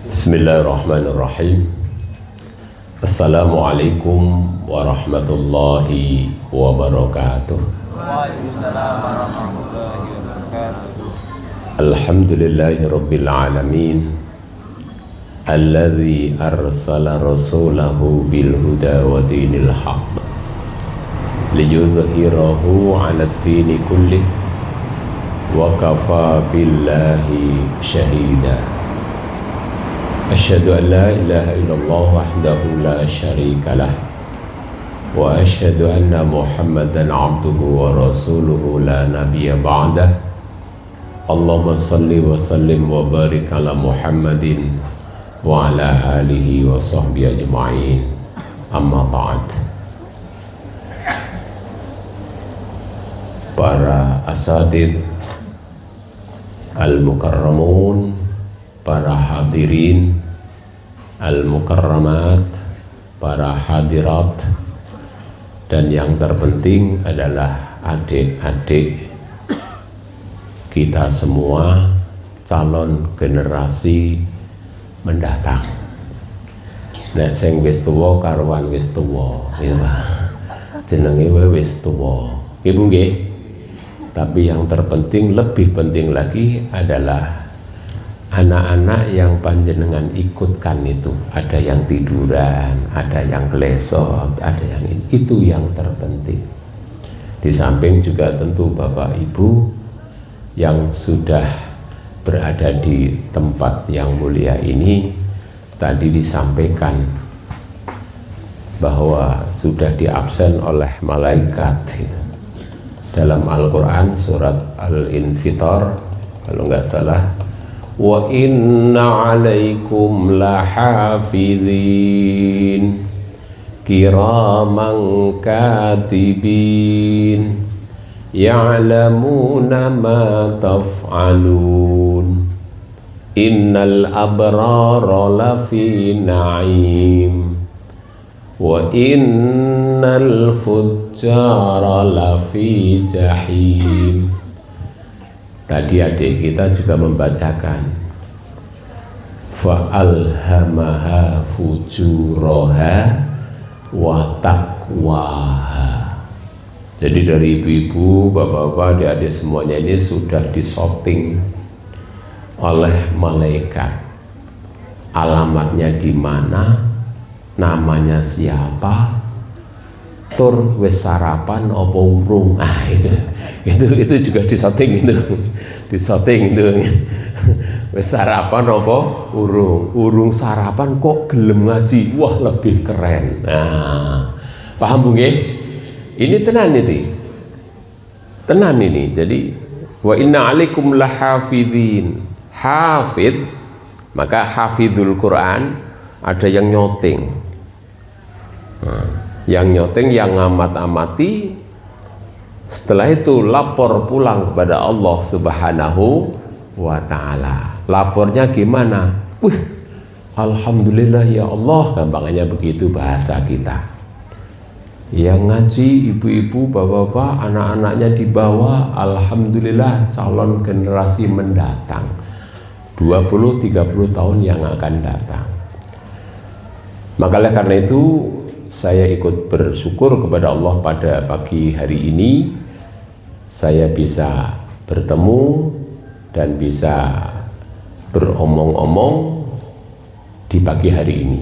Bismillahirrahmanirrahim. Assalamualaikum warahmatullahi wabarakatuh. Waalaikumsalam warahmatullahi wabarakatuh. Alhamdulillahi rabbil alamin, alladzi arsala rasulahu bil huda wa dinil haqq liyudhhirahu 'ala ad-dini kullih wa kafa billahi shahida. Asyhadu an la ilaha illallah wahdahu la syarika lah wa asyhadu anna Muhammadan abduhu wa rasuluhu la nabiyya ba'dah. Allahumma salli wa sallim wa barik ala Muhammadin wa ala alihi wa sahbihi ajma'in. Amma ba'd. Para asatidz al-mukarramun, para hadirin al-mukarramat, para hadirat, dan yang terpenting adalah adik-adik kita semua, calon generasi mendatang. Nek sing wis tuwa karuan wis tuwa, ya Pak. Jenenge wis tuwa. Ibu nggih. Tapi yang terpenting, lebih penting lagi adalah anak-anak yang panjenengan ikutkan itu. Ada yang tiduran, ada yang glesot, ada yang ini. Itu yang terpenting. Di samping juga tentu Bapak Ibu yang sudah berada di tempat yang mulia ini, tadi disampaikan bahwa sudah diabsen oleh malaikat gitu. Dalam Al-Quran surat Al-Infitar kalau nggak salah, wa inna alaikum lahafidhin kiraman katibin ya'lamuna ma taf'alun innal abrara lafi na'im wa innal fujjara lafi jahim. Tadi adik kita juga membacakan fa'alhamaha fujuraha wa taqwaha. Jadi dari ibu-ibu, bapak-bapak, adik-adik semuanya ini sudah disorting oleh malaikat. Alamatnya di mana, namanya siapa, tur wis sarapan apa urung. Ah itu juga disorting itu. Disorting itu. Wis sarapan apa urung sarapan kok gelem ngaji. Wah, lebih keren. Nah, paham Bu nggih? Ini tenan itu. Tenan ini. Jadi wa inna alaikum lahafidhin. Hafid, maka hafidul Quran, ada yang nyoting. Nah, yang nyoting, yang ngamat-amati, setelah itu lapor pulang kepada Allah Subhanahu wa ta'ala. Lapornya gimana? Wih, alhamdulillah ya Allah, gampangnya begitu bahasa kita. Yang ngaji ibu-ibu, bapak-bapak, anak-anaknya dibawa, alhamdulillah calon generasi mendatang 20-30 tahun yang akan datang. Maka karena itu saya ikut bersyukur kepada Allah pada pagi hari ini saya bisa bertemu dan bisa beromong-omong di pagi hari ini,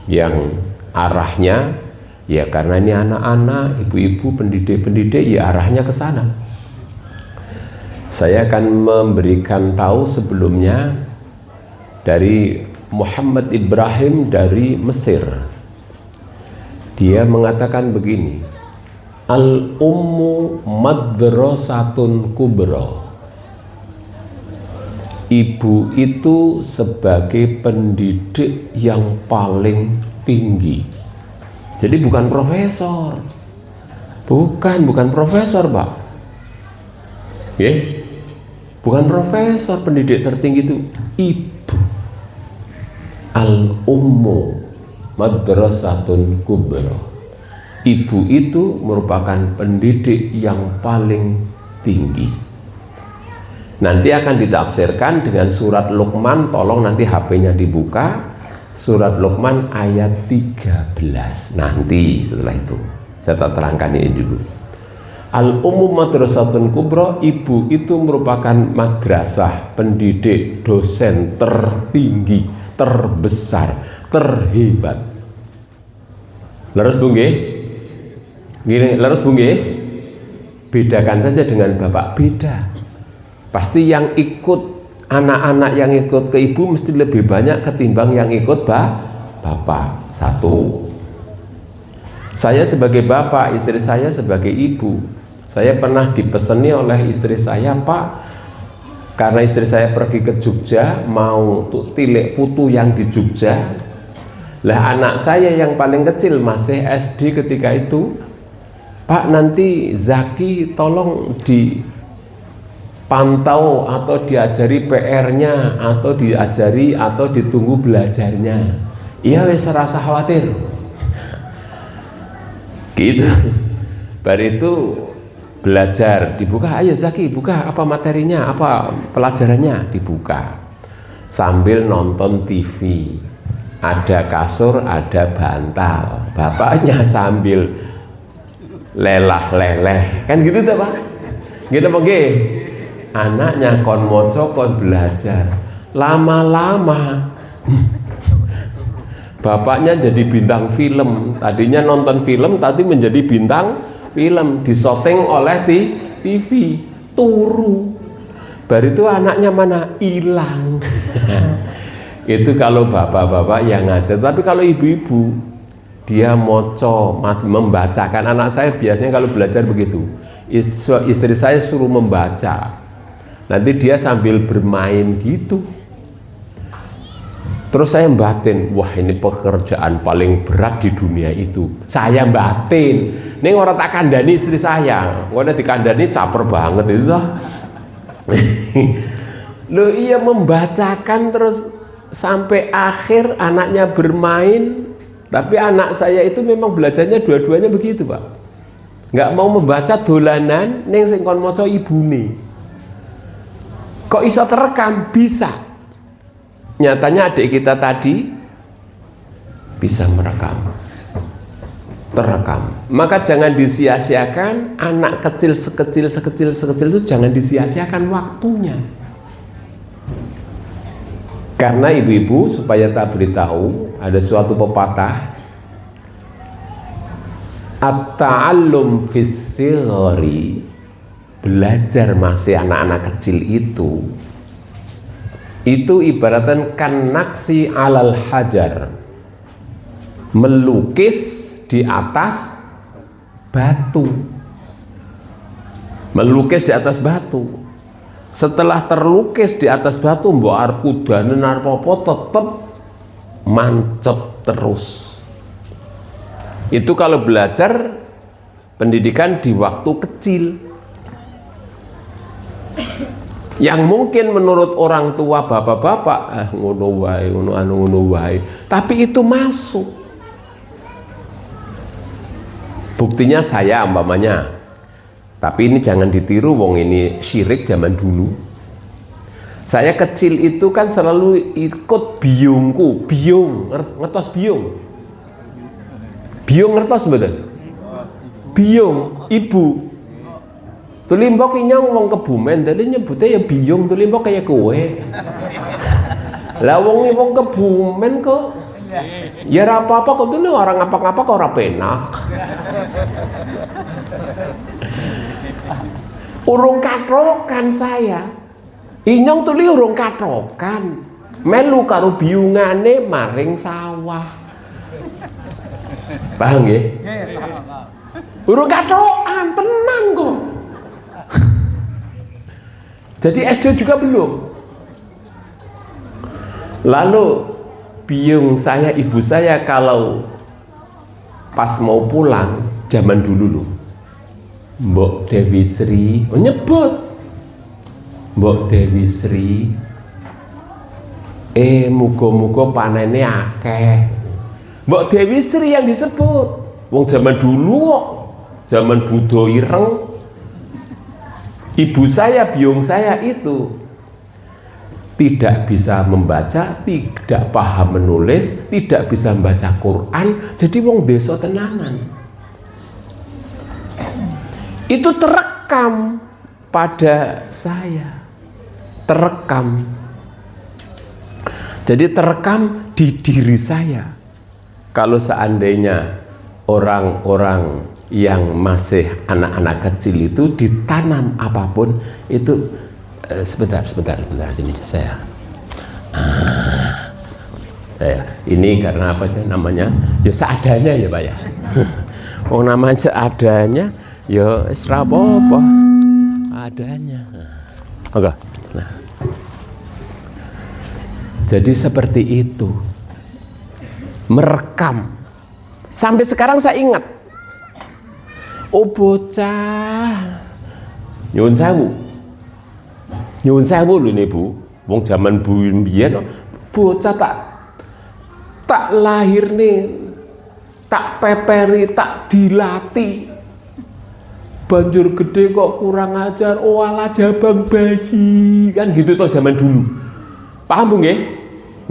yang arahnya ya karena ini anak-anak, ibu-ibu, pendidik-pendidik, ya arahnya ke sana. Saya akan memberikan tahu sebelumnya dari Muhammad Ibrahim dari Mesir. Dia mengatakan begini, al-ummu madrasatun kubra. Ibu itu sebagai pendidik yang paling tinggi. Jadi bukan profesor. Bukan profesor, Pak. Bukan profesor, pendidik tertinggi itu ibu. Al-ummu madrasatun kubra. Ibu itu merupakan pendidik yang paling tinggi. Nanti akan ditafsirkan dengan surat Luqman, tolong nanti HP-nya dibuka. Surat Luqman ayat 13 nanti setelah itu. Saya tak terangkan ini dulu. Al-Ummum Madrasatun Kubra, ibu itu merupakan madrasah pendidik dosen tertinggi, terbesar, terhebat. Leres Bu nggih? Gini, leres Bu nggih? Bedakan saja dengan bapak, beda. Pasti yang ikut, anak-anak yang ikut ke ibu mesti lebih banyak ketimbang yang ikut bapak. Satu. Saya sebagai bapak, istri saya sebagai ibu. Saya pernah dipeseni oleh istri saya, Pak, karena istri saya pergi ke Jogja mau tilik putu yang di Jogja. Lah anak saya yang paling kecil masih SD ketika itu, Pak, nanti Zaki tolong dipantau atau diajari PR-nya atau diajari atau ditunggu belajarnya. Iya wes, rasa khawatir. Gitu. Baru itu belajar, dibuka, ayo Zaki buka apa materinya, apa pelajarannya, dibuka sambil nonton TV, ada kasur, ada bantal, bapaknya sambil lelah-leleh, kan gitu tuh Pak, gitu Pak. Anaknya kon moco, kon belajar, lama-lama bapaknya jadi bintang film. Tadinya nonton film, tapi menjadi bintang film, disyuting oleh TV, turu. Baru itu anaknya mana? Hilang. Itu kalau bapak-bapak yang ngajar. Tapi kalau ibu-ibu, dia moco, membacakan. Anak saya biasanya kalau belajar begitu. Istri saya suruh membaca, nanti dia sambil bermain gitu. Terus saya batin, wah ini pekerjaan paling berat di dunia itu. Saya batin, ini orang tak kandani istri saya, orang dikandani caper banget itu toh. Loh iya, membacakan terus sampai akhir anaknya bermain. Tapi anak saya itu memang belajarnya dua-duanya begitu Pak. Nggak mau membaca dolanan, neng sing kon maca ibune. Kok iso terekam? Bisa. Nyatanya adik kita tadi bisa merekam, terekam. Maka jangan disia-siakan anak kecil sekecil itu, jangan disia-siakan waktunya. Karena ibu-ibu, supaya tak beritahu, ada suatu pepatah, at-ta'allum fis-sighari, belajar masih anak-anak kecil itu ibaratkan kan naksi alal hajar, melukis di atas batu. Melukis di atas batu. Setelah terlukis di atas batu, mbok arep kudane narpopo tetep mancep terus. Itu kalau belajar pendidikan di waktu kecil. Yang mungkin menurut orang tua, bapak-bapak, ngono wae, ngono wae, tapi itu masuk. Buktinya saya umpamanya, tapi ini jangan ditiru, wong ini syirik zaman dulu. Saya kecil itu kan selalu ikut biungku, biung, ngertos biung? Biung ngertos betul? Biung, ibu. Tulimbok inyong wong Kebumen, tadi nyebutnya ya biung, tulimbok kayak kowe. Lah wong Kebumen kok, ya apa-apa kok tuh orang ngapa-ngapa kok ora penak. Urung katrokan saya, inyong tuli urung katrokan, melu karo biungane maring sawah. Paham nggih? Urung katrokan, tenang kok. Jadi SD juga belum. Lalu biung saya, ibu saya kalau pas mau pulang, zaman dulu loh, Mbok Dewi Sri, oh nyebut Mbok Dewi Sri, muga-muga panene akeh. Mbok Dewi Sri yang disebut. Wong zaman dulu kok, zaman Budo Ireng. Ibu saya, biung saya itu tidak bisa membaca, tidak paham menulis, tidak bisa membaca Quran, jadi wong desa tenanan. Itu terekam pada saya, terekam. Jadi terekam di diri saya. Kalau seandainya orang-orang yang masih anak-anak kecil itu ditanam apapun itu, sebentar sini saya. Ini karena apa namanya? Ya seadanya ya Pak ya. Oh namanya seadanya, ya isra apa adanya. Oke. Nah. Jadi seperti itu. Merekam. Sampai sekarang saya ingat. Oh bocah nyuwun sewu lho nih Bu, wong zaman biyen bocah tak lahir nih, tak peperi, tak dilatih, banjur gede kok kurang ajar, oh ala jabang bayi, kan gitu toh zaman dulu. Paham Bu nggih?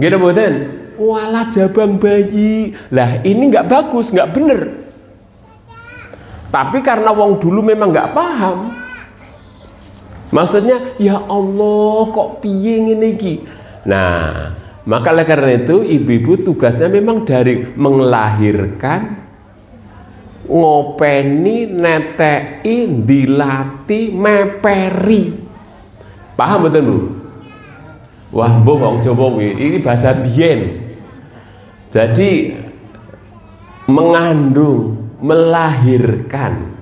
Nggih mboten? Wala jabang bayi. Lah ini nggak bagus, nggak bener. Tapi karena wong dulu memang nggak paham, maksudnya ya Allah kok piye ngene iki. Nah, maka oleh karena itu ibu-ibu tugasnya memang dari melahirkan, ngopeni, netei, dilatih, meperi. Paham betul Bu? Wah, mbok wong Jawa ini bahasa biyen. Jadi mengandung, melahirkan,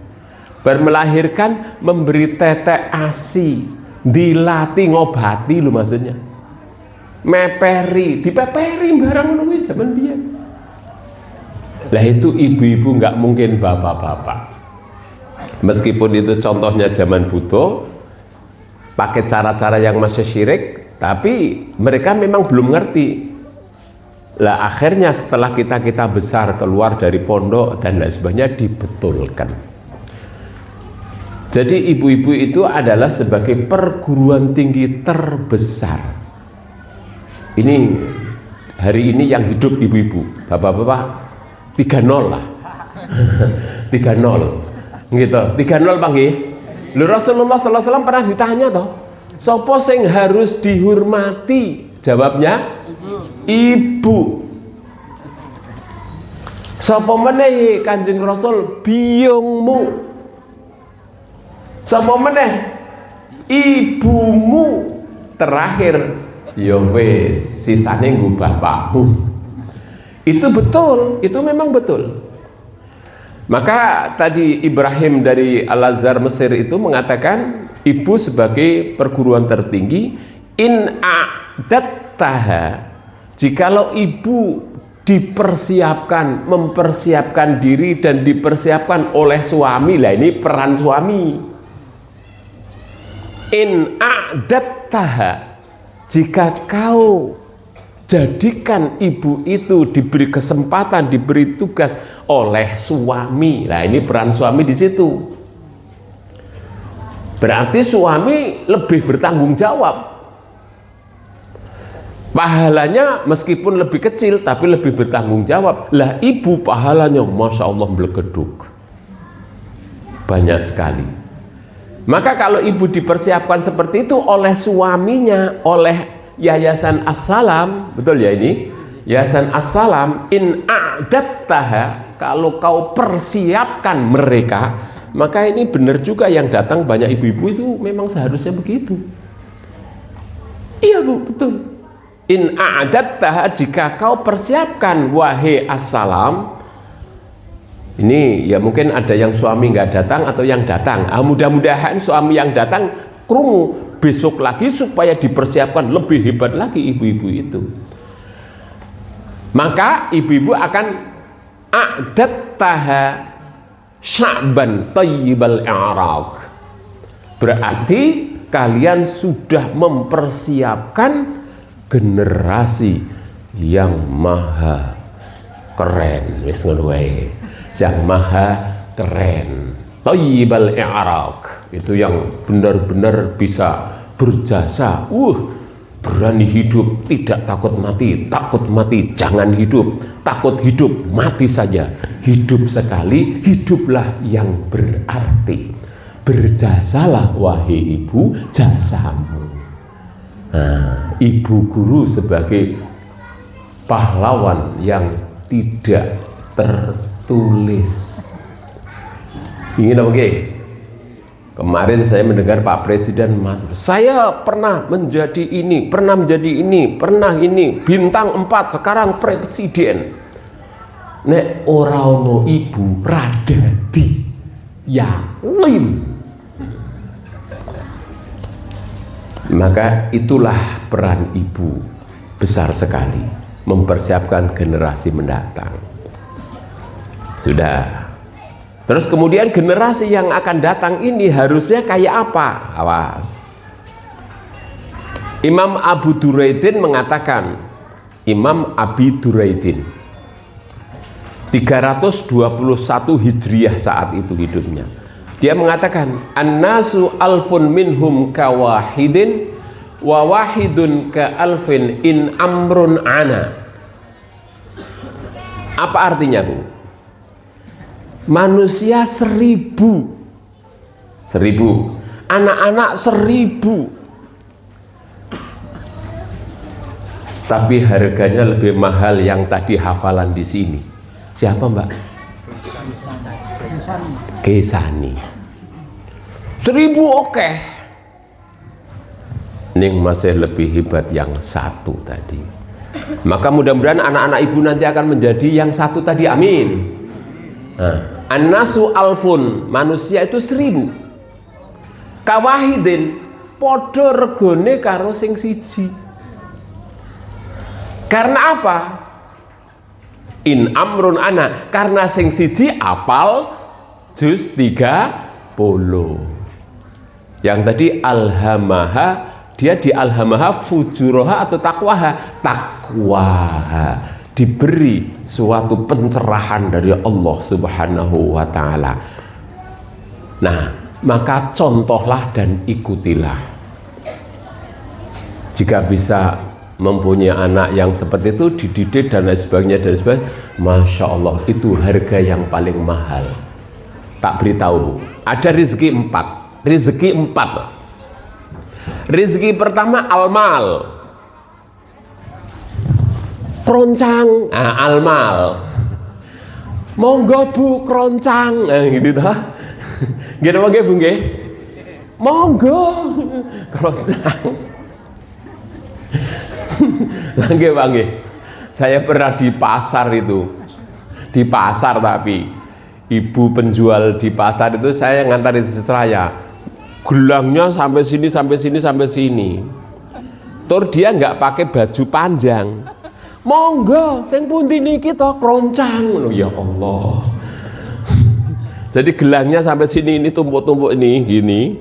bermelahirkan, memberi tetek asi, dilatih, ngobati lho maksudnya, meperi, dipeperi barang ngono zaman biyen. Lah itu ibu-ibu nggak mungkin bapak-bapak, meskipun itu contohnya zaman butuh, pakai cara-cara yang masih syirik, tapi mereka memang belum ngerti. Lah akhirnya setelah kita besar keluar dari pondok dan lain sebagainya dibetulkan. Jadi ibu-ibu itu adalah sebagai perguruan tinggi terbesar. Ini hari ini yang hidup ibu-ibu, bapak-bapak 3-0 lah. 3-0 gitu, 3-0 Pak nggih. Lho Rasulullah sallallahu alaihi wasallam pernah ditanya toh, sapa sing harus dihormati? Jawabnya ibu. Sapa meneh Kanjeng Rasul? Biungmu. Sapa meneh? Ibumu. Terakhir ya wis sisane nggo bapakmu. Itu betul, itu memang betul. Maka tadi Ibrahim dari Al-Azhar Mesir itu mengatakan ibu sebagai perguruan tertinggi. In a'dattaha, jikalau ibu dipersiapkan, mempersiapkan diri dan dipersiapkan oleh suami. Lah ini peran suami. In a'dattaha, jika kau jadikan ibu itu diberi kesempatan, diberi tugas oleh suami. Nah ini peran suami di situ. Berarti suami lebih bertanggung jawab. Pahalanya meskipun lebih kecil tapi lebih bertanggung jawab. Lah ibu pahalanya Masya Allah melekeduk banyak sekali. Maka kalau ibu dipersiapkan seperti itu oleh suaminya, oleh Yayasan As-Salam, betul ya ini? Yayasan As-Salam, in a'dattaha, kalau kau persiapkan mereka, maka ini benar juga yang datang banyak ibu-ibu itu memang seharusnya begitu. Iya Bu, betul. In a'dattaha, jika kau persiapkan wahai As-Salam. Ini ya mungkin ada yang suami nggak datang atau yang datang. Mudah-mudahan suami yang datang krungu besok lagi supaya dipersiapkan lebih hebat lagi ibu-ibu itu. Maka ibu-ibu akan a'dattaha sya'ban thayyibal i'raq. Berarti kalian sudah mempersiapkan generasi yang maha keren, wis ngono wae, yang maha keren, thayyibal i'raq. itu yang benar-benar bisa berjasa, berani hidup, tidak takut mati, jangan hidup, takut hidup, mati saja. Hidup sekali, hiduplah yang berarti. Berjasalah wahai ibu, jasamu. Nah, ibu guru sebagai pahlawan yang tidak tertulis. Ingin apa? Kemarin saya mendengar Pak Presiden, saya pernah menjadi ini, pernah ini, bintang 4, sekarang presiden. Nek ora ono ibu pradadi yakin. Maka itulah peran ibu besar sekali, mempersiapkan generasi mendatang. Sudah. Terus kemudian generasi yang akan datang ini harusnya kayak apa? Awas. Imam Abu Duraidin mengatakan, Imam Abi Duraidin 321 Hijriah saat itu hidupnya. Dia mengatakan, An-nasu alfun minhum kawahidin wa wahidun ka alfin in amrun ana. Apa artinya, Bu? Manusia 1000, anak-anak 1000, tapi harganya lebih mahal yang tadi hafalan di sini. Siapa, Mbak? Kesani. 1000 oke. Ning masih lebih hebat yang 1 tadi. Maka mudah-mudahan anak-anak ibu nanti akan menjadi yang 1 tadi, amin. Nah, an-nasu alfun, manusia itu 1000. Kawahidin, podo regone karo sing siji. Karena apa? In amrun ana, karena sing siji apal juz 30. Yang tadi alhamaha, dia di alhamaha fujuroha atau takwaha, diberi suatu pencerahan dari Allah Subhanahu wa ta'ala. Nah, maka contohlah dan ikutilah. Jika bisa mempunyai anak yang seperti itu, dididik dan lain sebagainya, Masya Allah, itu harga yang paling mahal. Tak beritahu, ada rezeki 4. Rezeki pertama almal, kroncang, almal. Monggo Bu kroncang, gitu dah. Gini apa Bu nggih? Monggo kroncang. Nggih Pak nggih. Saya pernah di pasar itu. Di pasar tapi ibu penjual di pasar itu saya ngantarin seraya. Gelangnya sampai sini. Tur dia nggak pakai baju panjang. Monggo, sing pundi niki to kroncang. Ya Allah. Jadi gelangnya sampai sini, ini tumpuk-tumpuk ini gini.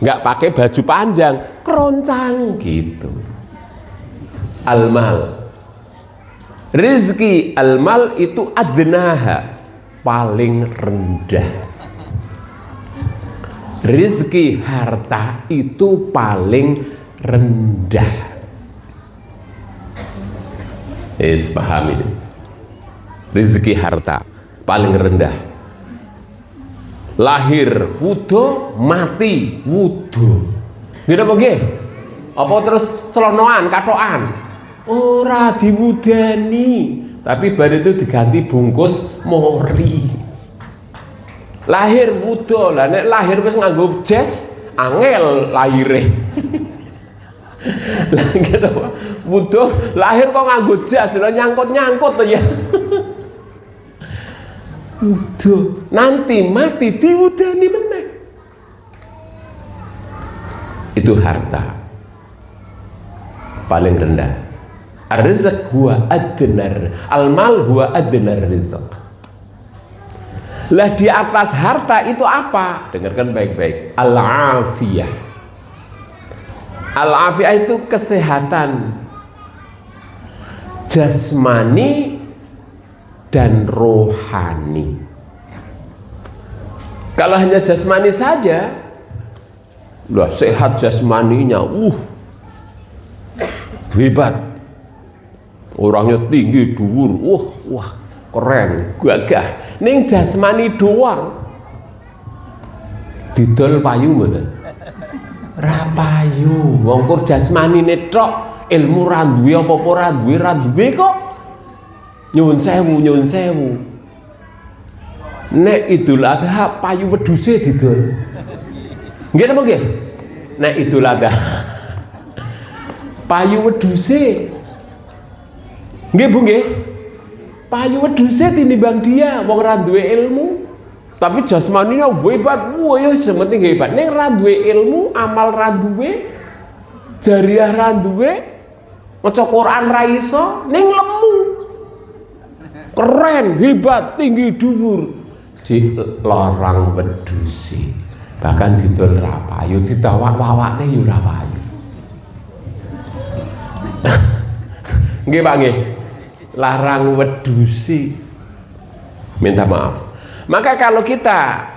Nggak pakai baju panjang, kroncang gitu. Almal. Rizki almal itu adnaha, paling rendah. Rizki harta itu paling rendah. Paham ini? Rizki harta paling rendah. Lahir wudo, mati wudo. Gitu apa nggih? Apa terus celonoan, katokan? Ora diwudani, tapi bar itu diganti bungkus mori. Lahir wudo, lah nek lahir wis nganggo jas, angel lahire. Lah gitu wudo lahir kok nganggo jas, lho nyangkut-nyangkut to ya. Wudo nanti mati diwudani meneh. Itu harta paling rendah. Ar-rizq huwa adnar, al-mal huwa adnar rizq. Lah di atas harta itu apa? Dengarkan baik-baik. Al-afiyah. Al-afiyah itu kesehatan jasmani dan rohani. Kalau hanya jasmani saja, Lah sehat jasmaninya, hebat. Orangnya tinggi, dhuwur, wah keren, gagah. Ning jasmani doang. Didol payu mboten? Ra payu. Wong kur jasmanine tok, ilmu ra duwe apa-apa ra duwe kok. Nyuwun sewu. Nek Idul Adha payu wedhuse didol. Nggih napa nggih? Nek Idul Adha payu wedhuse. Nggih Bu nggih. Payu wedhuse tinimbang dia wong ra duwe ilmu. Tapi jasmaninya hebat. Wah ya sementing hebat. Nek ra duwe ilmu, amal ra duwe, jariah ra duwe, maca Quran ra iso, ning lemu. Keren, hebat, tinggi dhuwur. Dilarang wedhuse. Bahkan didol ra payu, ditawak-wawakne yo ra payu. Nggih Pak nggih. Larang wedhuse. Minta maaf. Maka kalau kita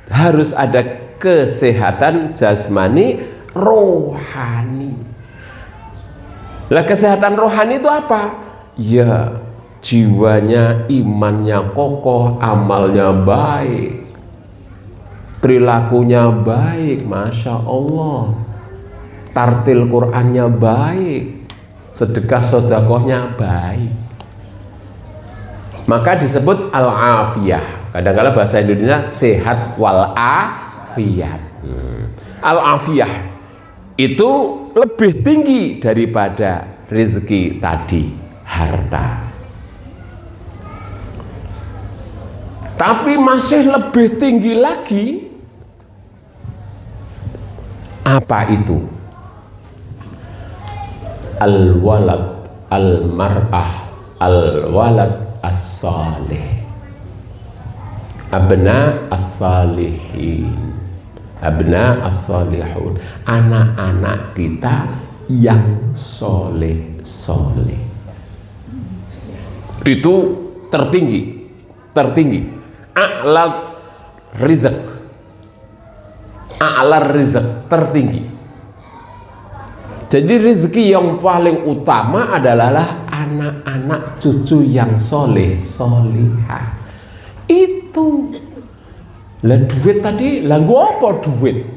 harus ada kesehatan jasmani rohani. Lah kesehatan rohani itu apa? Ya jiwanya, imannya kokoh, amalnya baik, perilakunya baik, Masya Allah, tartil Qur'annya baik, sedekah sodakohnya baik. Maka disebut al-afiyah. Kadang-kadang bahasa Indonesia sehat wal afiyah. Al-afiyah itu lebih tinggi daripada rezeki tadi, harta. Tapi masih lebih tinggi lagi apa itu? Al-walad, al-mar'ah, al-walad as-salih, abna as-salihin, abna as-salihun, anak-anak kita yang soleh. Itu tertinggi. A'la rizq tertinggi. Jadi rezeki yang paling utama adalah anak-anak cucu yang solihah. Itu lah duit tadi, lah gua apa duit?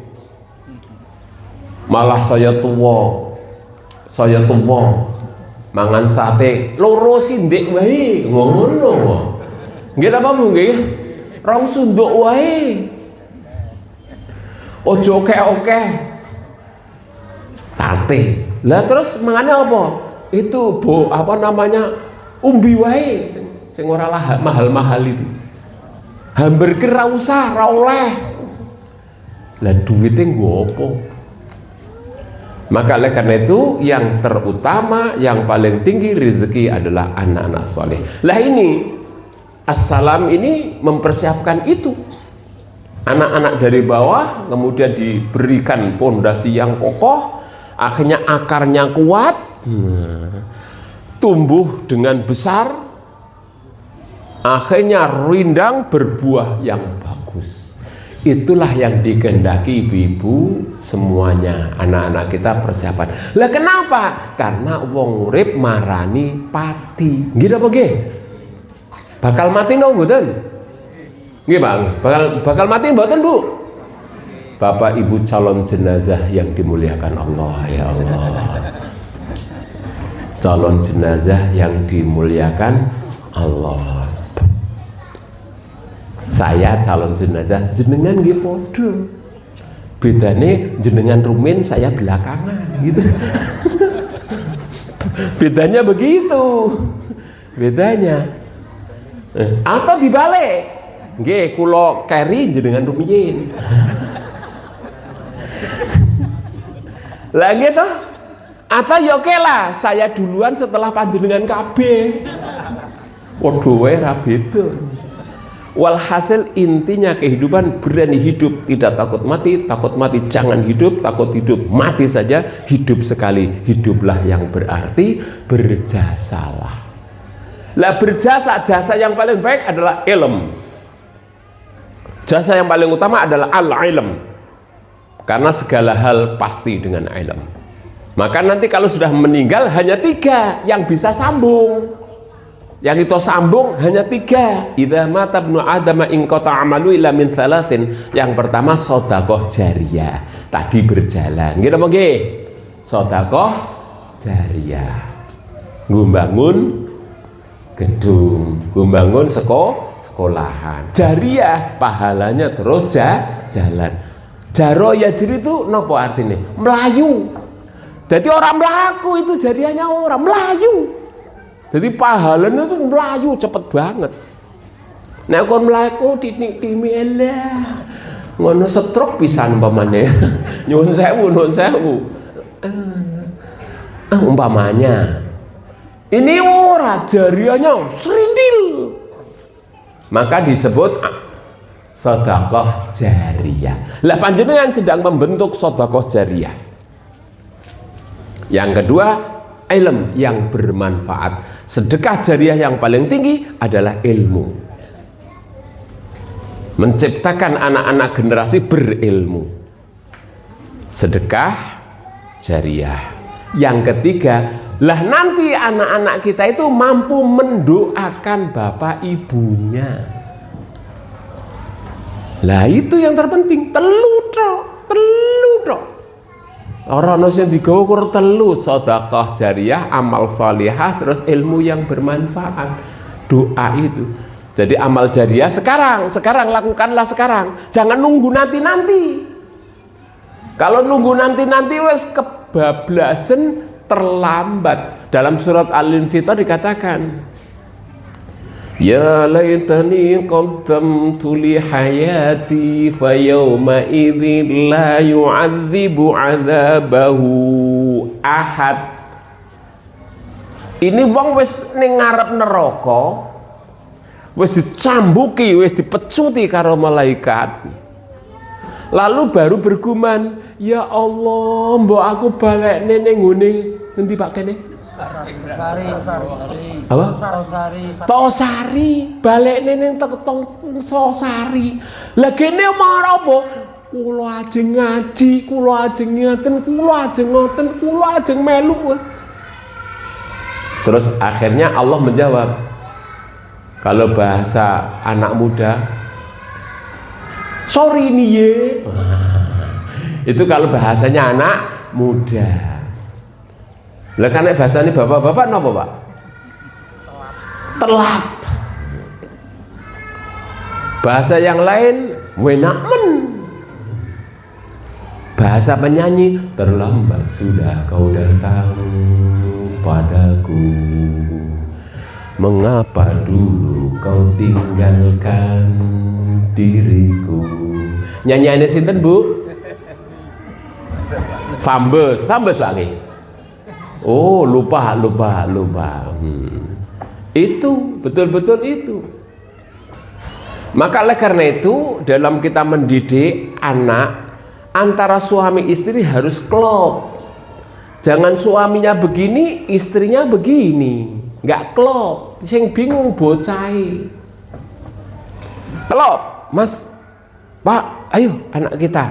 Malah saya tua mangan sate loro sindik wae ngono. Nggih apa Bu nggih? Rong sunduk wae. Ojo oke sate. Lah terus mangane apa? Itu umbi wae sing ora mahal-mahal itu. Hamburger ra usah, ra oleh. Lah duwite nggo apa? Maka oleh karena itu yang terutama, yang paling tinggi rezeki adalah anak-anak soleh. Lah ini Assalam ini mempersiapkan itu. Anak-anak dari bawah kemudian diberikan pondasi yang kokoh, akhirnya akarnya kuat, tumbuh dengan besar, akhirnya rindang berbuah yang bagus. Itulah yang dikehendaki ibu-ibu semuanya, anak-anak kita persiapan. Lah kenapa? Karena wong urip marani pati. Nggih apa nggih? Bakal mati no mboten? Nggih Bang, bakal mati mboten Bu? Bapak Ibu calon jenazah yang dimuliakan Allah, ya Allah. Calon jenazah yang dimuliakan Allah. Saya calon jenazah, jenengan nggih padha. Bedane jenengan rumin, saya belakangan gitu. Bedanya begitu. Bedanya. Atau dibalik. Nggih, kula keri jenengan rumiyin. Lah gitu. Atau ya oke lah, saya duluan setelah panjenengan kabeh. Padha wae ra beda. Walhasil intinya kehidupan berani hidup, tidak takut mati jangan hidup, takut hidup mati saja, hidup sekali, hiduplah yang berarti, berjasalah. Lah berjasa, jasa yang paling baik adalah ilm. Jasa yang paling utama adalah al-ilm. Karena segala hal pasti dengan ilm. Maka nanti kalau sudah meninggal hanya 3 yang bisa sambung. Yang itu sambung hanya 3. Idza mata ibnu adama in qata amalu illa min thalathin. Yang pertama sedekah jariyah, tadi berjalan. Nggih napa nggih? Sedekah jariyah. Ngumbangun gedung, ngumbangun sekolahan. Jariyah pahalanya terus jalan. Jaro yajri itu nopo artinya? Melayu. Jadi orang melaku itu jariahnya orang melayu. Jadi pahalanya itu melayu cepet banget. Nek kon melaku dinikmati Allah. Ngono stroke pisan umpamane. Nyuwun sewu. Umpamanya. Ini ora jariahnya serindil. Maka disebut sedekah jariyah. Lah panjenengan sedang membentuk sedekah jariyah. Yang kedua, ilmu yang bermanfaat. Sedekah jariyah yang paling tinggi adalah ilmu. Menciptakan anak-anak generasi berilmu. Sedekah jariyah. Yang ketiga, lah nanti anak-anak kita itu mampu mendoakan bapak ibunya. Lah itu yang terpenting, telu tok. Ora ono sing digawa kur telu, sedekah jariyah, amal shalihah, terus ilmu yang bermanfaat. Doa itu. Jadi amal jariyah sekarang lakukanlah sekarang. Jangan nunggu nanti. Kalau nunggu nanti wes kebablasan, terlambat. Dalam surat Al-Infitar dikatakan, ya laitani qaddamtu li hayati fa yawma idzin la yu'adzibu 'adzabahu ahad. Ini wong wis ning ngarep neraka, wis dicambuki, wis dipecuti karo malaikat. Lalu baru bergumam, ya Allah, mbok aku balekne ning ngene ngendi Pak kene? Apa? Tosari, balik ning tekong Tosari. Lah kene marah apa? Kula ajeng ngaji, kula ajeng ngaten, kula ajeng ngoten, kula ajeng melu. Terus akhirnya Allah menjawab, kalau bahasa anak muda, sorry nih ye. Itu kalau bahasanya anak muda. Lah kan bahasanya bapak-bapak napa, Pak? Telat. Bahasa yang lain wenakmen. Bahasa penyanyi, terlambat sudah kau datang padaku. Mengapa dulu kau tinggalkan diriku? Nyanyiannya sinten, Bu? Fambes lagi. Oh, lupa. Itu betul-betul itu. Maka oleh karena itu dalam kita mendidik anak, antara suami istri harus klop. Jangan suaminya begini, istrinya begini, nggak klop. Sing bingung bocai. Klop, Mas, Pak, ayo anak kita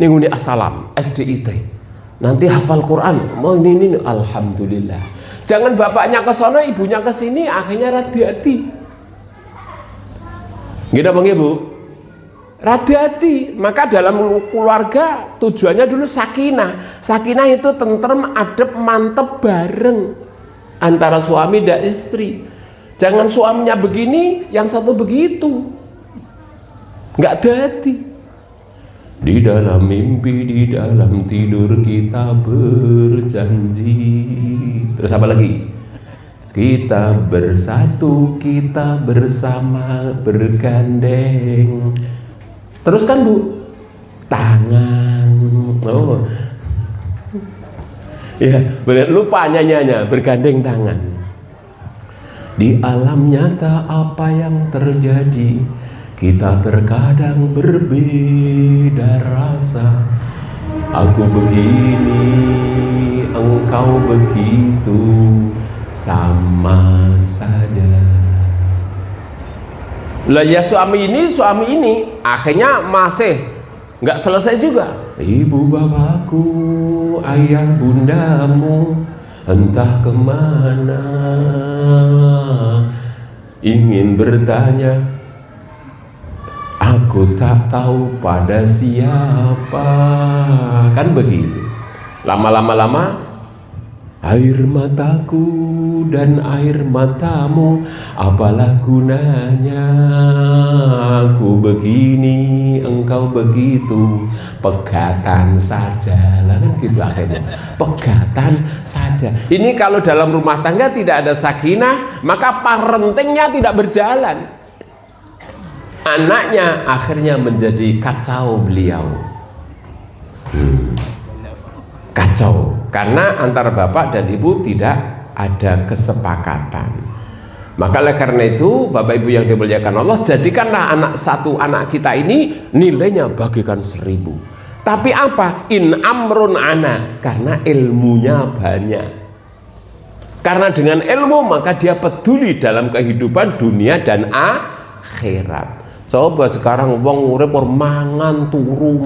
ninguni assalam SDIT. Nanti hafal Quran, mau ini alhamdulillah. Jangan bapaknya ke sana, ibunya ke sini, akhirnya hati-hati. Gitu apa nggih, Bu? Hati-hati. Maka dalam keluarga tujuannya dulu sakinah. Sakinah itu tentrem, adep, mantep bareng antara suami dan istri. Jangan suaminya begini, yang satu begitu. Nggak hati. Di dalam mimpi, di dalam tidur kita berjanji. Terus apa lagi? Kita bersatu, kita bersama bergandeng. Terus kan, Bu? Tangan. Oh. Ya, benar, lupa nyanyiannya, bergandeng tangan. Di alam nyata apa yang terjadi, kita terkadang berbeda rasa. Aku begini, engkau begitu, sama saja. Lah ya suami ini akhirnya masih nggak selesai juga. ibu bapakku, ayah bundamu entah kemana, ingin bertanya, aku tak tahu pada siapa. Kan begitu. Lama-lama air mataku dan air matamu, apalah gunanya aku begini, engkau begitu, pegatan saja. Lah kan gitu akhirnya, pegatan saja. Ini kalau dalam rumah tangga tidak ada sakinah, maka parentingnya tidak berjalan. Anaknya akhirnya menjadi kacau beliau. Kacau karena antara bapak dan ibu tidak ada kesepakatan. Maka oleh karena itu, Bapak Ibu yang dimuliakan Allah, jadikanlah anak kita ini nilainya bagikan 1000. Tapi apa? In amrun ana, karena ilmunya banyak. Karena dengan ilmu maka dia peduli dalam kehidupan dunia dan akhirat. Coba sekarang wong urip mangan turu,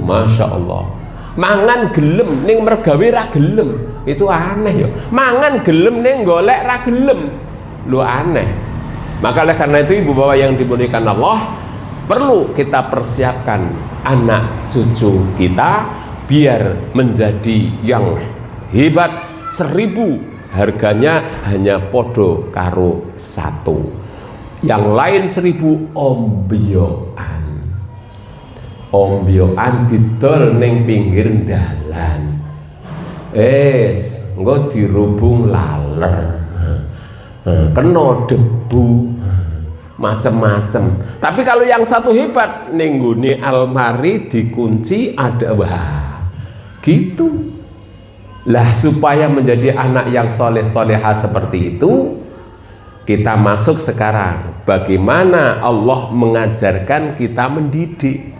Masya Allah. Mangan gelem ning mergawe ra gelem, itu aneh ya. Mangan gelem ning golek ra gelem, lu aneh. Maka oleh karena itu ibu bapak yang dimuliakan Allah, perlu kita persiapkan anak cucu kita biar menjadi yang hebat 1000, harganya hanya podo karo 1. Yang lain 1000 ombyoan didol ning pinggir dalan, engko dirubung laler, kena debu macem-macem. Tapi kalau yang satu hebat, ning nggone almari dikunci ada, wah gitu lah. Supaya menjadi anak yang soleh-solehah seperti itu, kita masuk sekarang bagaimana Allah mengajarkan kita mendidik.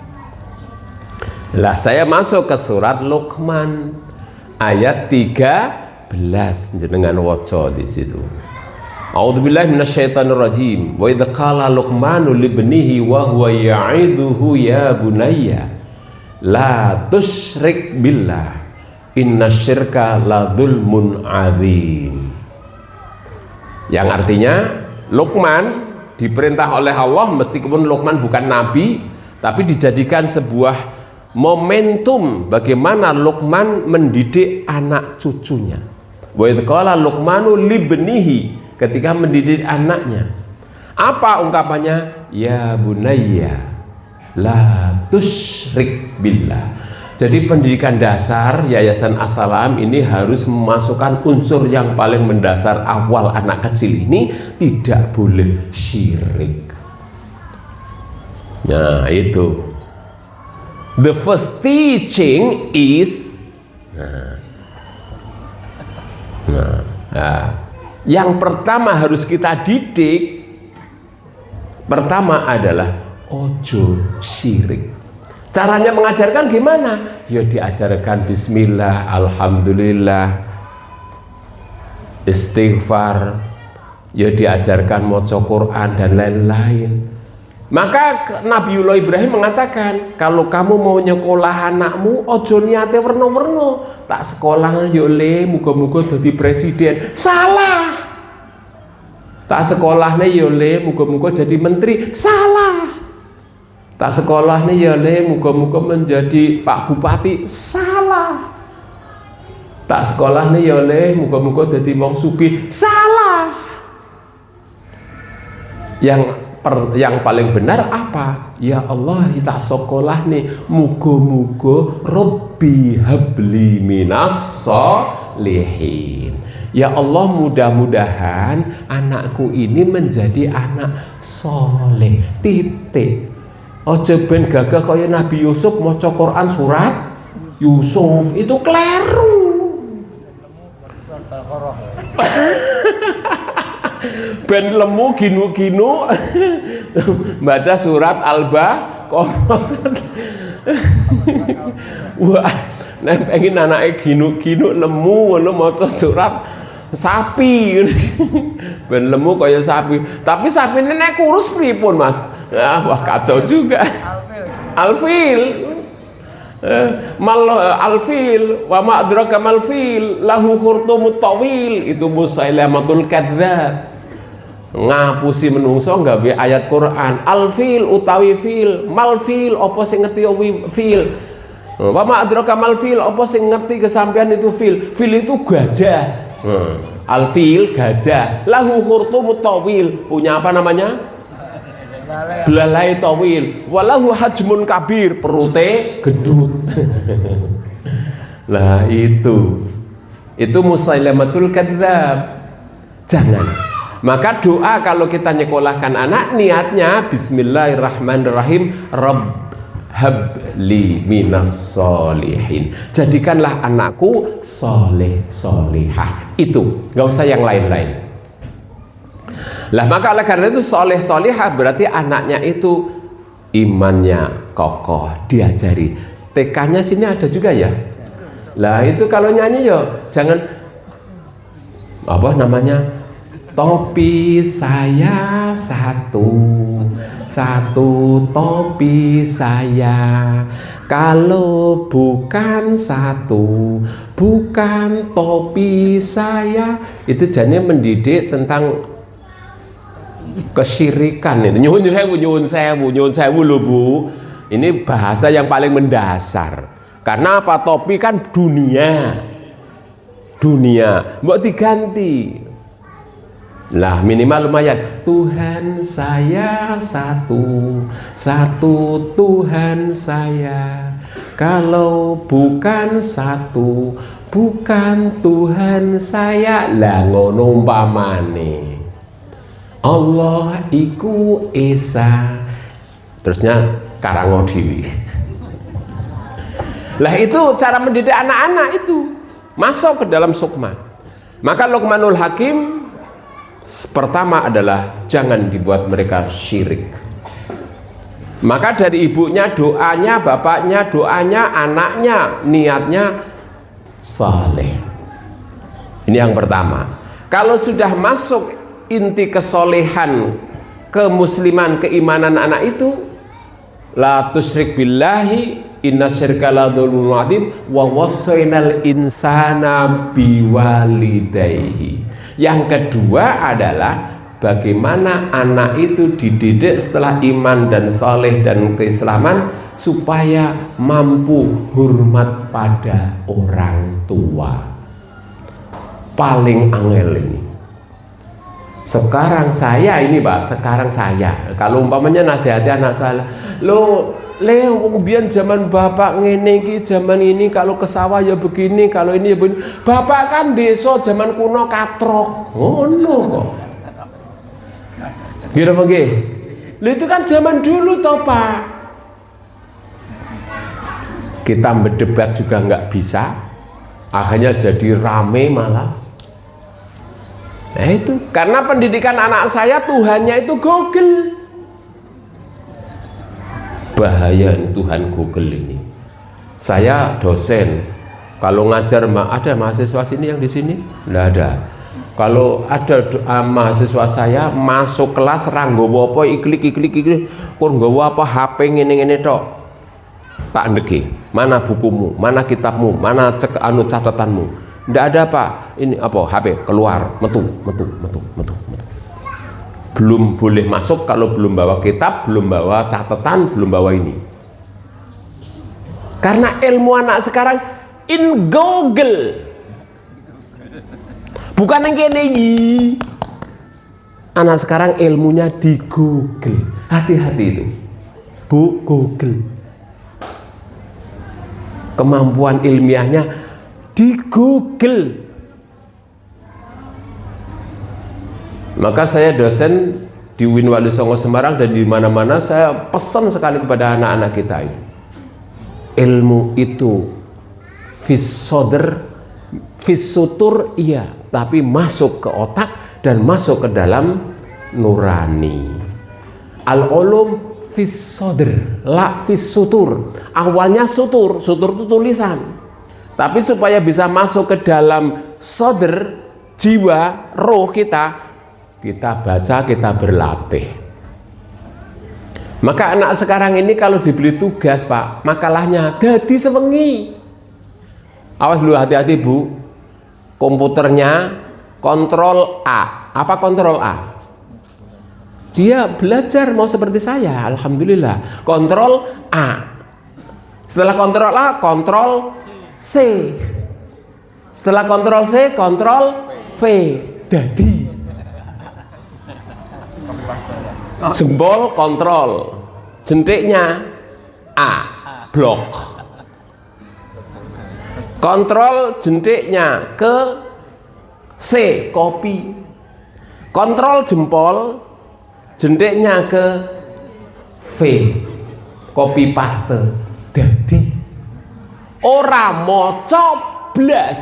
Lah saya masuk ke surat Luqman ayat 13, jenengan waca di situ. A'udzubillahi minasyaitonirrajim. Wa idz qala Luqmanu libnihi wa huwa ya'iduhu ya bunayya la tusyrik billah innasyirka la dzulmun 'adzim. Yang artinya Luqman diperintah oleh Allah, meskipun Luqman bukan nabi, tapi dijadikan sebuah momentum bagaimana Luqman mendidik anak cucunya. Wa idz qala Luqmanu libnihi, ketika mendidik anaknya. Apa ungkapannya? Ya bunayya la tusyrik billah. Jadi pendidikan dasar Yayasan As-Salam ini harus memasukkan unsur yang paling mendasar awal anak kecil ini, tidak boleh syirik. Nah itu, the first teaching is yang pertama harus kita didik, pertama adalah ojo syirik. Caranya mengajarkan gimana? Ya diajarkan bismillah, alhamdulillah, istighfar, ya diajarkan maca Quran dan lain-lain. Maka Nabiullah Ibrahim mengatakan, kalau kamu mau nyekolah anakmu, ojo niate werna-werna, tak sekolah yo le muga-muga dadi presiden. Salah. Tak sekolahnya yo le muga-muga jadi menteri. Salah. Tak sekolah nih ya le muga-muga menjadi Pak Bupati. Salah. Tak sekolah nih ya le muga-muga jadi wong sugih. Salah. Yang paling benar apa? Ya Allah, tak sekolah nih muga-muga Rabbi habli minas sholihin. Ya Allah, mudah-mudahan anakku ini menjadi anak soleh. Titik. Ojo ben gagah kaya Nabi Yusuf maca Quran surat Yusuf, itu kleru. Ben lemu ginu-ginu baca surat Al-Baqarah. Wah, nek pengen anake ginu-ginu lemu ngono maca surat sapi. Ben lemu kaya sapi. Tapi sapine nek kurus pripun, Mas? Wah kacau juga. Alfil. Alfil wa ma adraka mal fil lahu khurtumut tawil, itu Musailamatul kadzdzab ngapusi menungso nggawe ayat Quran. Alfil utawi fil, mal fil apa sing ngerti fil, wa ma adraka mal fil apa sing ngerti kesampean itu fil. Fil itu gajah. Alfil gajah, lahu khurtumut tawil, punya apa namanya? Belalai tawil, walahu hajmun kabir, perute gedut. Lah itu Musailamatul kadzdzab. Jangan. Maka doa kalau kita nyekolahkan anak, niatnya bismillahirrahmanirrahim, Rabb habli minas solihin, jadikanlah anakku soleh solihah. Itu nggak usah yang lain-lain. Lah maka oleh karena itu soleh solihah berarti anaknya itu imannya kokoh, diajari. TK-nya sini ada juga ya. Lah itu kalau nyanyi yo jangan apa namanya, topi saya satu topi saya, kalau bukan satu bukan topi saya. Itu jadinya mendidik tentang kesyirikan itu. Nyuwun sewu lho Bu. Ini bahasa yang paling mendasar. Karena apa? Topi kan dunia. Mau diganti. Lah minimal lumayan. Tuhan saya satu Tuhan saya. Kalau bukan satu bukan Tuhan saya. Lah ngono umpamane. Allah iku esa, terusnya karango dewi. Lah itu cara mendidik anak-anak itu masuk ke dalam sukma. Maka Luqmanul Hakim pertama adalah jangan dibuat mereka syirik. Maka dari ibunya doanya, bapaknya doanya, anaknya niatnya saleh. Ini yang pertama. Kalau sudah masuk inti kesolehan, kemusliman, keimanan anak itu, la tusyrik billahi inna syirka la dzulmun adzim wa wassaynal insana biwalidayhi. Yang kedua adalah bagaimana anak itu dididik setelah iman dan soleh dan keislaman supaya mampu hormat pada orang tua. Paling angel ini. Sekarang saya ini Pak, kalau umpamanya nasihati anak saya, lo biar zaman bapak ngene iki, zaman ini kalau ke sawah ya begini, kalau ini ya begini. Bapak kan desa zaman kuno katrok, ngono kok. Gitu nggih. Lo itu kan zaman dulu toh Pak. Kita berdebat juga nggak bisa, akhirnya jadi rame malah. Nah itu karena pendidikan anak saya Tuhannya itu Google. Bahaya ini Tuhan Google ini. Saya dosen, kalau ngajar ada mahasiswa sini yang di sini? Nggak ada. Kalau ada mahasiswa saya masuk kelas ranggowo apa iklik kur nggawa apa HP ngene tok. Tak ndeki, mana bukumu, mana kitabmu, mana catatanmu. Nggak ada Pak, ini apa HP keluar, metu. Belum boleh masuk kalau belum bawa kitab, belum bawa catatan, belum bawa ini. Karena ilmu anak sekarang in Google, bukan yang kayak ini. Anak sekarang ilmunya di Google. Hati-hati itu, Bu, Google. Kemampuan ilmiahnya di Google. Maka saya dosen di UIN Wali Songo Semarang dan di mana-mana saya pesan sekali kepada anak-anak kita itu. Ilmu itu fisutur iya, tapi masuk ke otak dan masuk ke dalam nurani. Al-ulum fisodr, la fisutur. Awalnya sutur itu tulisan. Tapi supaya bisa masuk ke dalam sodr, jiwa, roh kita baca, kita berlatih. Maka anak sekarang ini kalau dibeli tugas Pak, makalahnya dadi sewengi. Awas dulu, hati-hati Bu. Komputernya kontrol A. Apa kontrol A? Dia belajar mau seperti saya, alhamdulillah. Kontrol A. Setelah kontrol A, kontrol C. Setelah kontrol C, kontrol V. Dadi jempol kontrol, jentiknya A, blok. Kontrol jentiknya ke C, copy. Kontrol jempol jentiknya ke V, copy paste. Dadi ora maca blas.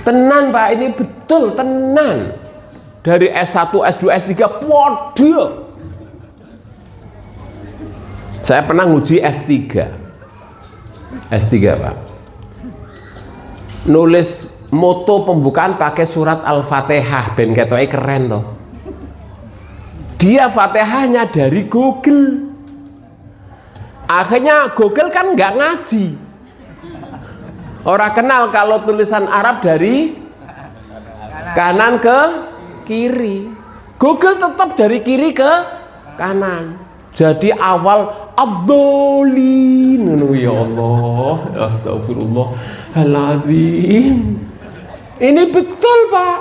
Tenan Pak, ini betul tenan. Dari S1, S2, S3 podo. Saya pernah nguji S3. S3 Pak. Nulis moto pembukaan pakai surat Al-Fatihah, ben ketoke keren toh. Dia Fatihahnya dari Google. Akhirnya Google kan nggak ngaji. Orang kenal kalau tulisan Arab dari kanan ke kiri. Google tetap dari kiri ke kanan. Jadi awal Abdolin, ya Allah, astagfirullahaladzim. Ini betul Pak.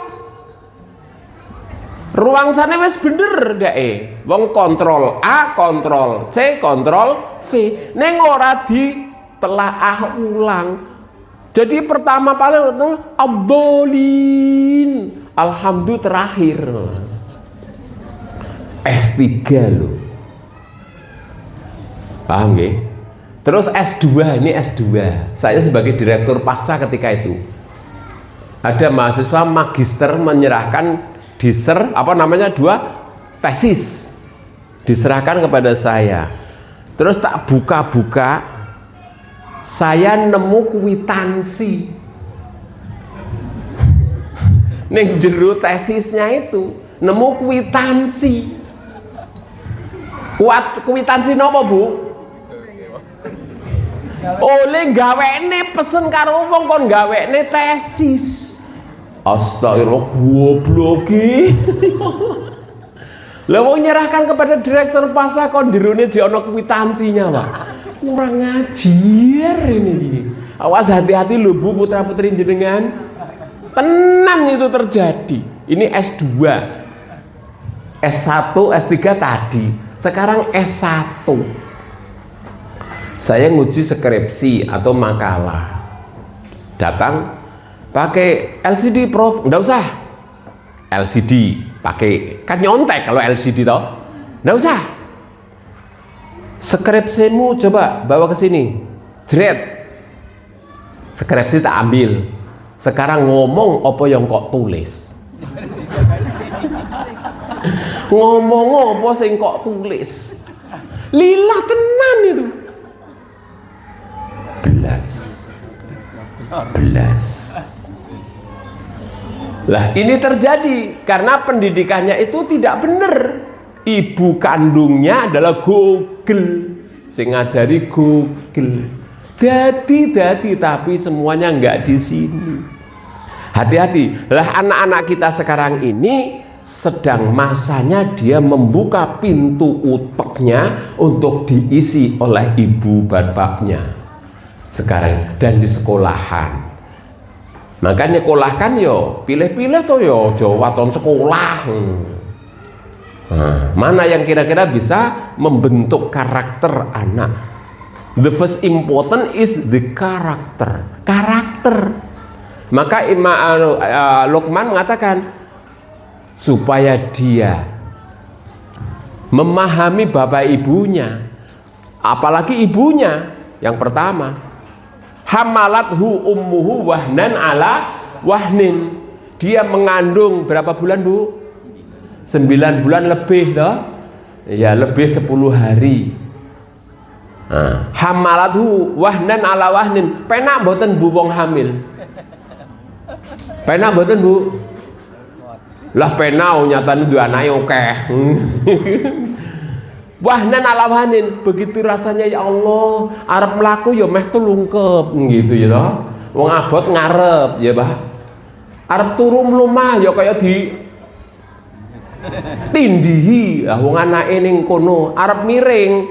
Ruang sana wis bener dae. Wong kontrol A, kontrol C, kontrol V. Neng ora ditelaah ulang. Jadi pertama paling Abdolin, alhamdulillah terakhir. S3 loh. Paham nggih? Terus S2, ini S2. Saya sebagai direktur pasca ketika itu. Ada mahasiswa magister menyerahkan diser apa namanya 2 tesis. Diserahkan kepada saya. Terus tak buka-buka, saya nemu kwitansi ning jero tesisnya itu, nemu kwitansi. Kwitansi napa Bu? Oleh gawene pesen karo wong kon gawene tesis. Astagfirullah, goblok iki. Lah wong nyerahkan kepada direktur pasca kon jerone jek ana kwitansinya, Pak. Kurang ngajar ini. Awas hati-hati lho Bu, putra-putri jenengan. Tenang itu terjadi. Ini S2. S1, S3 tadi. Sekarang S1. Saya nguji skripsi atau makalah. Datang pakai LCD Prof, enggak usah. LCD pakai, kan nyontek kalau LCD toh. Enggak usah. Skripsimu coba bawa ke sini. Jret. Skripsi tak ambil. Sekarang ngomong apa yang kok tulis. Ngomong apa sing kok tulis. Lillah tenan itu. Belas. Lah ini terjadi karena pendidikannya itu tidak benar. Ibu kandungnya adalah Google, sing ngajari Google. Dadi tapi semuanya enggak di sini. Hati-hati. Lah anak-anak kita sekarang ini sedang masanya dia membuka pintu uteknya untuk diisi oleh ibu bapaknya sekarang dan di sekolahan. Makanya sekolahkan yo pilih-pilih tuh yo Jawa tahun sekolah. Nah, mana yang kira-kira bisa membentuk karakter anak? The first important is the karakter. Maka Luqman mengatakan supaya dia memahami bapak ibunya, apalagi ibunya yang pertama, hamalathu ummuhu wahnan ala wahnin. Dia mengandung berapa bulan Bu? 9 bulan lebih toh? Ya lebih 10 hari. Nah, hamalathu wahnan ala wahnin. Penak mboten Bu wong hamil? Penak mboten Bu? Lah penau nyatane duwe anake akeh. Wahnan ala wahnin, begitu rasanya ya Allah, arep mlaku ya meh tulungkep gitu ya toh. Wong abot ngarep ya, Bah. Arep turu mlumah ya kaya di tindihi. Ah wong anake ning kono arep miring,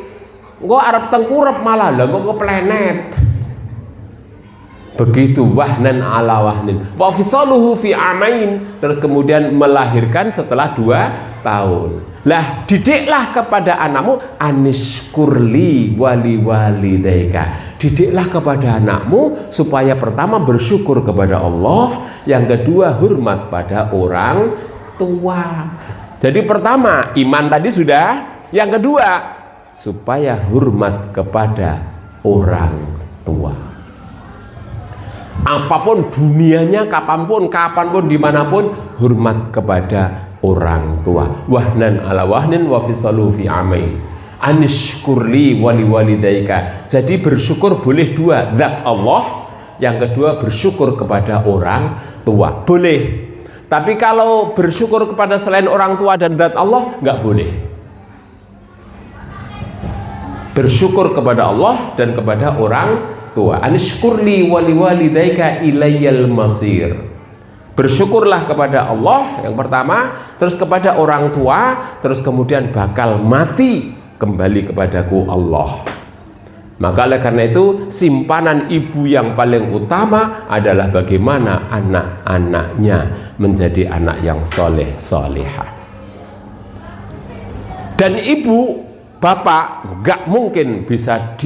engko arep tengkurep malah lha kok keplenet. Begitu wahnan ala wahnin. Wa fisaluhu fi amain, terus kemudian melahirkan setelah 2 tahun. Lah didiklah kepada anakmu anishkurli wali walidaika. Didiklah kepada anakmu supaya pertama bersyukur kepada Allah, yang kedua hormat pada orang tua. Jadi pertama iman tadi sudah, yang kedua supaya hormat kepada orang tua. Apapun dunianya, kapanpun dimanapun, hormat kepada orang tua. Wahnan ala wahnin wa fisalu fi amain. Anishkurli wali walidaika. Jadi bersyukur boleh 2, zat Allah, yang kedua bersyukur kepada orang tua boleh. Tapi kalau bersyukur kepada selain orang tua dan zat Allah nggak boleh. Bersyukur kepada Allah dan kepada orang tua. Anishkurli wali walidaika ilayyal masir. Bersyukurlah kepada Allah yang pertama, terus kepada orang tua, terus kemudian bakal mati kembali kepadaku Allah. Maka oleh karena itu simpanan ibu yang paling utama adalah bagaimana anak-anaknya menjadi anak yang soleh solehah. Dan ibu bapak gak mungkin bisa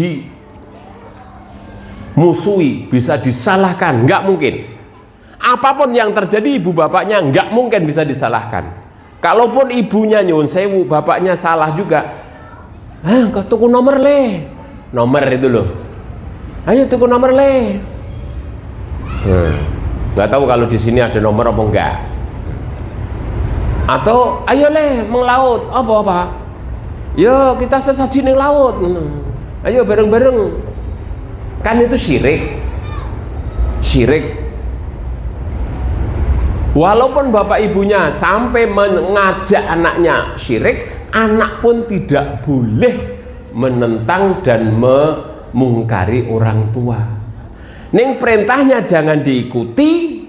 dimusuhi, bisa disalahkan, gak mungkin. Apapun yang terjadi ibu bapaknya nggak mungkin bisa disalahkan. Kalaupun ibunya nyuwun sewu, bapaknya salah juga. Kau tuku nomor le, nomor itu loh. Ayo tuku nomor le. Nggak tahu kalau di sini ada nomor apa enggak. Atau ayo le menglaut apa? Yo kita sesaji ning laut. Ayo bareng-bareng. Kan itu syirik. Walaupun bapak ibunya sampai mengajak anaknya syirik, anak pun tidak boleh menentang dan memungkari orang tua. Ning perintahnya jangan diikuti,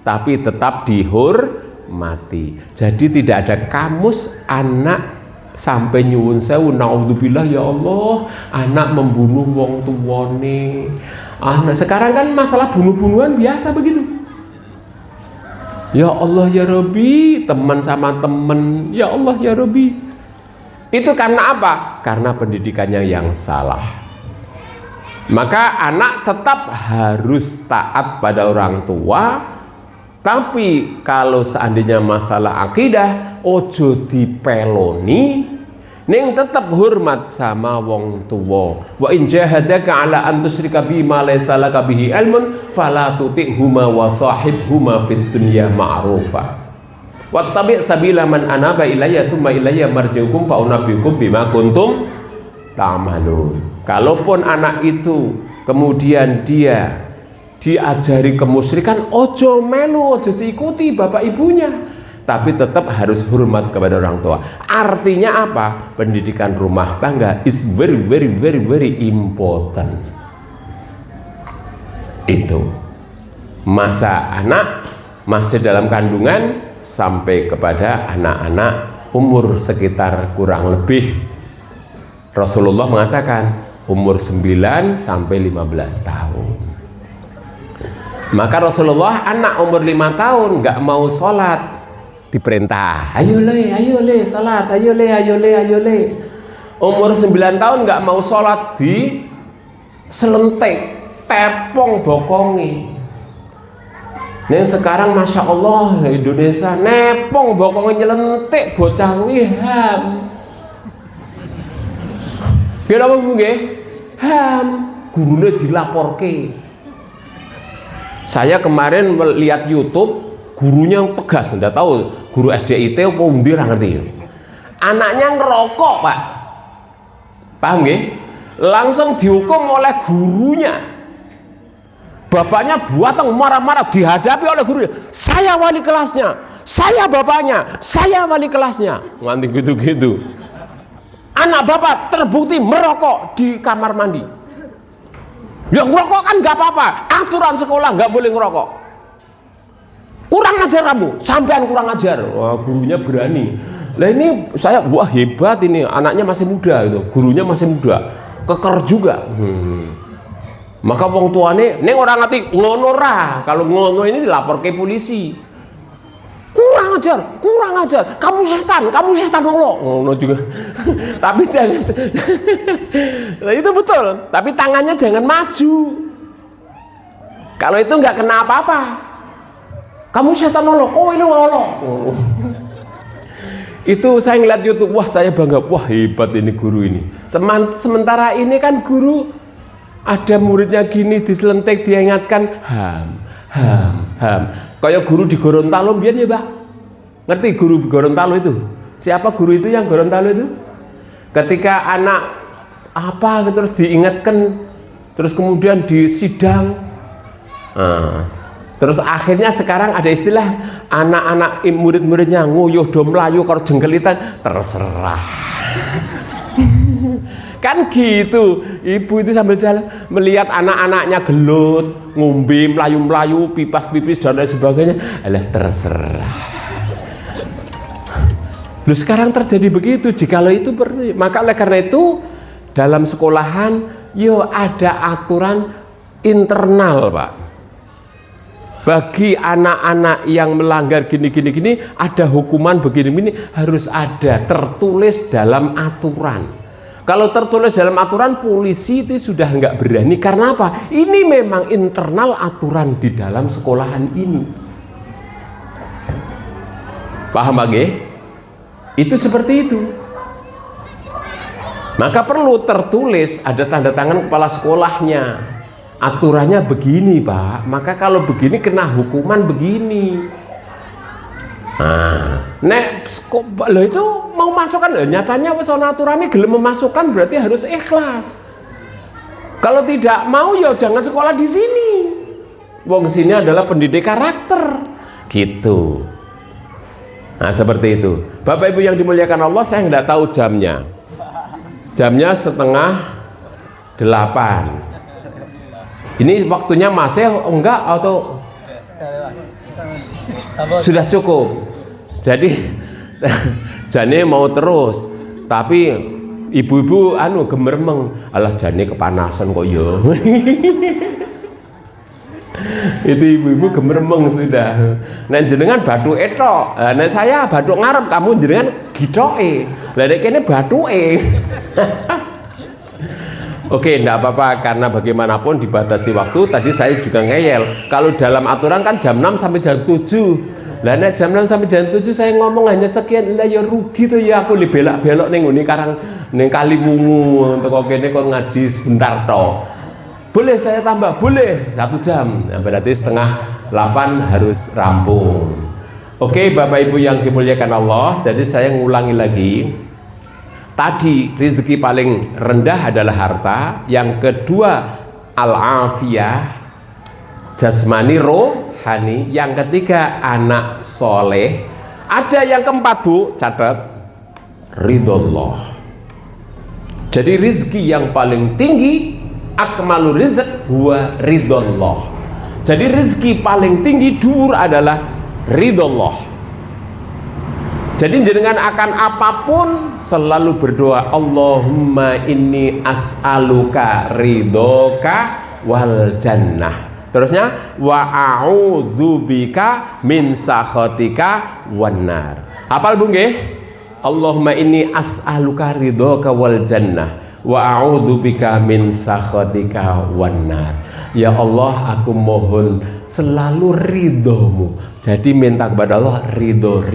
tapi tetap dihormati. Jadi tidak ada kamus anak sampai nyuwun sewu naudzubillah ya Allah, anak membunuh wong tuwane. Sekarang kan masalah bunuh-bunuhan biasa begitu. Ya Allah ya Rabbi, teman sama teman, ya Allah ya Rabbi. Itu karena apa? Karena pendidikannya yang salah. Maka anak tetap harus taat pada orang tua. Tapi kalau seandainya masalah akidah, ojo dipeloni, ning tetap hormat sama wong tuwa. Wa in jahadaka ala an tusyrika bi ma laysa laka bihi ilmun fala tuti'huma wa sahibhuma fid dunya ma'rufa. Wattabi' sabila man anaba ilayya tsumma ilayya marji'ukum fa unabbiukum bima kuntum ta'malun. Kalaupun anak itu kemudian dia diajari kemusyrikan, ojo melu, ojo diikuti bapak ibunya. Tapi tetap harus hormat kepada orang tua. Artinya apa? Pendidikan rumah tangga is very important. Itu masa anak masih dalam kandungan sampai kepada anak-anak umur sekitar kurang lebih, Rasulullah mengatakan umur 9 sampai 15 tahun. Maka Rasulullah anak umur 5 tahun nggak mau sholat, diperintah ayo le salat, ayo le. Umur 9 tahun nggak mau sholat, di selentek tepong bokongi. Nih sekarang masya Allah Indonesia nepong bokongi nyelentik bocah wiham. Kenapa nggih? Ham gurune dilaporke. Saya kemarin melihat YouTube, gurunya yang tegas, tidak tahu guru SDIT apa undi ra ngerti. Anaknya ngerokok, Pak. Paham nggih? Langsung dihukum oleh gurunya. Bapaknya buateng marah-marah dihadapi oleh gurunya. Saya wali kelasnya, saya bapaknya, saya wali kelasnya. Nganti gitu-gitu. Anak bapak terbukti merokok di kamar mandi. Ya ngerokok kan nggak apa-apa, aturan sekolah nggak boleh ngerokok. Kurang ajar kamu, sampean kurang ajar. Wah, gurunya berani. Lah ini saya, wah hebat ini, anaknya masih muda itu, gurunya masih muda, keker juga. Maka wong tuane ning ora ngerti ngono ra, kalau ngono ini dilapor ke polisi. Kurang ajar, kamu setan Allah. Ngono juga. Tapi jangan. Nah, itu betul, tapi tangannya jangan maju. Kalau itu nggak kena apa-apa. Kamu setan Allah, oh ini Allah. Itu saya ngeliat YouTube, wah saya bangga, wah hebat ini guru ini. Sementara ini kan guru ada muridnya gini diselentik, dia ingatkan ham. Kayak guru di Gorontalo biar ya Mbak. Ngerti guru di Gorontalo itu? Siapa guru itu yang Gorontalo itu? Ketika anak apa terus diingatkan, terus kemudian disidang. Terus akhirnya sekarang ada istilah anak-anak murid-muridnya nguyuh do mlayu karo jenggelitan, terserah. Kan gitu, ibu itu sambil jalan melihat anak-anaknya gelut, ngombe, melayu-melayu, pipas-pipis dan lain sebagainya, alah terserah. Loh, sekarang terjadi begitu, jikalau itu maka oleh karena itu dalam sekolahan yo ada aturan internal Pak. Bagi anak-anak yang melanggar gini ada hukuman begini harus ada tertulis dalam aturan. Kalau tertulis dalam aturan, polisi itu sudah nggak berani. Karena apa? Ini memang internal aturan di dalam sekolahan ini. Paham lagi? Itu seperti itu. Maka perlu tertulis, ada tanda tangan kepala sekolahnya. Aturannya begini Pak, maka kalau begini kena hukuman begini. Nek lo itu mau masukkan, nyatanya pesona aturannya gelem memasukkan berarti harus ikhlas. Kalau tidak mau ya jangan sekolah di sini. Wong sini adalah pendidik karakter, gitu. Nah seperti itu. Bapak Ibu yang dimuliakan Allah, saya nggak tahu jamnya. Jamnya 7:30. Ini waktunya masih enggak atau sudah cukup? Jadi jane mau terus, tapi ibu-ibu gemermeng, alah jane kepanasan kok yo. Itu ibu-ibu gemermeng sudah. Nah jenengan batu etok, nah saya batu ngarep, kamu jenengan gidoke. Lah nek kene batuke. Oke, enggak apa-apa karena bagaimanapun dibatasi waktu. Tadi saya juga ngeyel. Kalau dalam aturan kan jam 6 sampai jam 7. Lah nek jam 6 sampai jam 7 saya ngomong hanya sekian, lah ya rugi tuh ya aku belak-belok ning ngene karang ning Kaliwungu untuk kene kok ngaji sebentar toh. Boleh saya tambah? Boleh 1 jam. Nah, berarti 7:30 harus rampung. Oke, Bapak Ibu yang dimuliakan Allah, jadi saya ngulangi lagi. Tadi rezeki paling rendah adalah harta, yang kedua al-afiyah jasmani rohani, yang ketiga anak soleh, ada yang keempat Bu, catat, ridhollah. Jadi rezeki yang paling tinggi akmalu rizq huwa ridhollah. Jadi rezeki paling tinggi dhuwur adalah ridhollah. Jadi jenengan akan apapun selalu berdoa, Allahumma inni as'aluka ridhoka wal jannah. Terusnya wa a'udzubika min sakhatika wan nar. Hafal Bu nggih? Allahumma inni as'aluka ridhoka wal jannah wa a'udzubika min sakhatika wan nar. Ya Allah, aku mohon selalu ridhomu. Jadi minta kepada Allah ridho.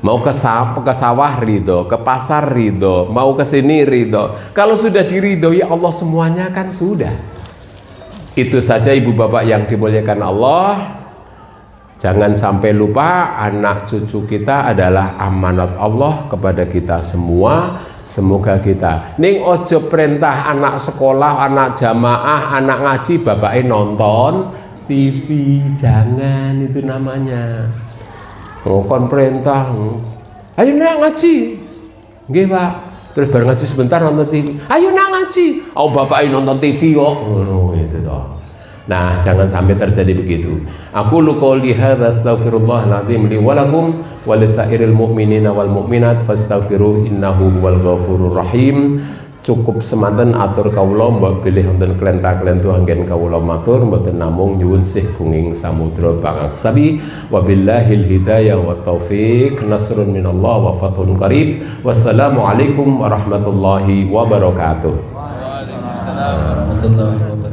Mau ke sawah ridho, ke pasar ridho, mau ke sini ridho. Kalau sudah diridhoi Allah semuanya kan sudah. Itu saja ibu bapak yang dimuliakan Allah. Jangan sampai lupa anak cucu kita adalah amanat Allah kepada kita semua. Semoga kita ning ojo perintah anak sekolah, anak jamaah, anak ngaji bapaknya nonton TV, jangan, itu namanya. Kon perintah, ayo nak ngaji, nggih Pak. Terus bareng ngaji sebentar nonton TV, ayo nak ngaji, oh bapaknya nonton TV kok, itu toh. Nah, jangan sampai terjadi begitu. Aku qouli hadza astaghfirullahaladzim li wa lakum wa lisairil mu'minina wal mu'minat fastaghfiruh innahu huwal ghafurur rahim. Cukup semanten atur kawula mbok bilih wonten klenta-klentu anggen kawula matur mboten namung nyuwun sih gunging samudra pangaksabi wabillahil hidayah wa taufik nasrun minallah wa fathun qarib. Wassalamualaikum warahmatullahi wabarakatuh. Waalaikumsalam warahmatullahi wabarakatuh.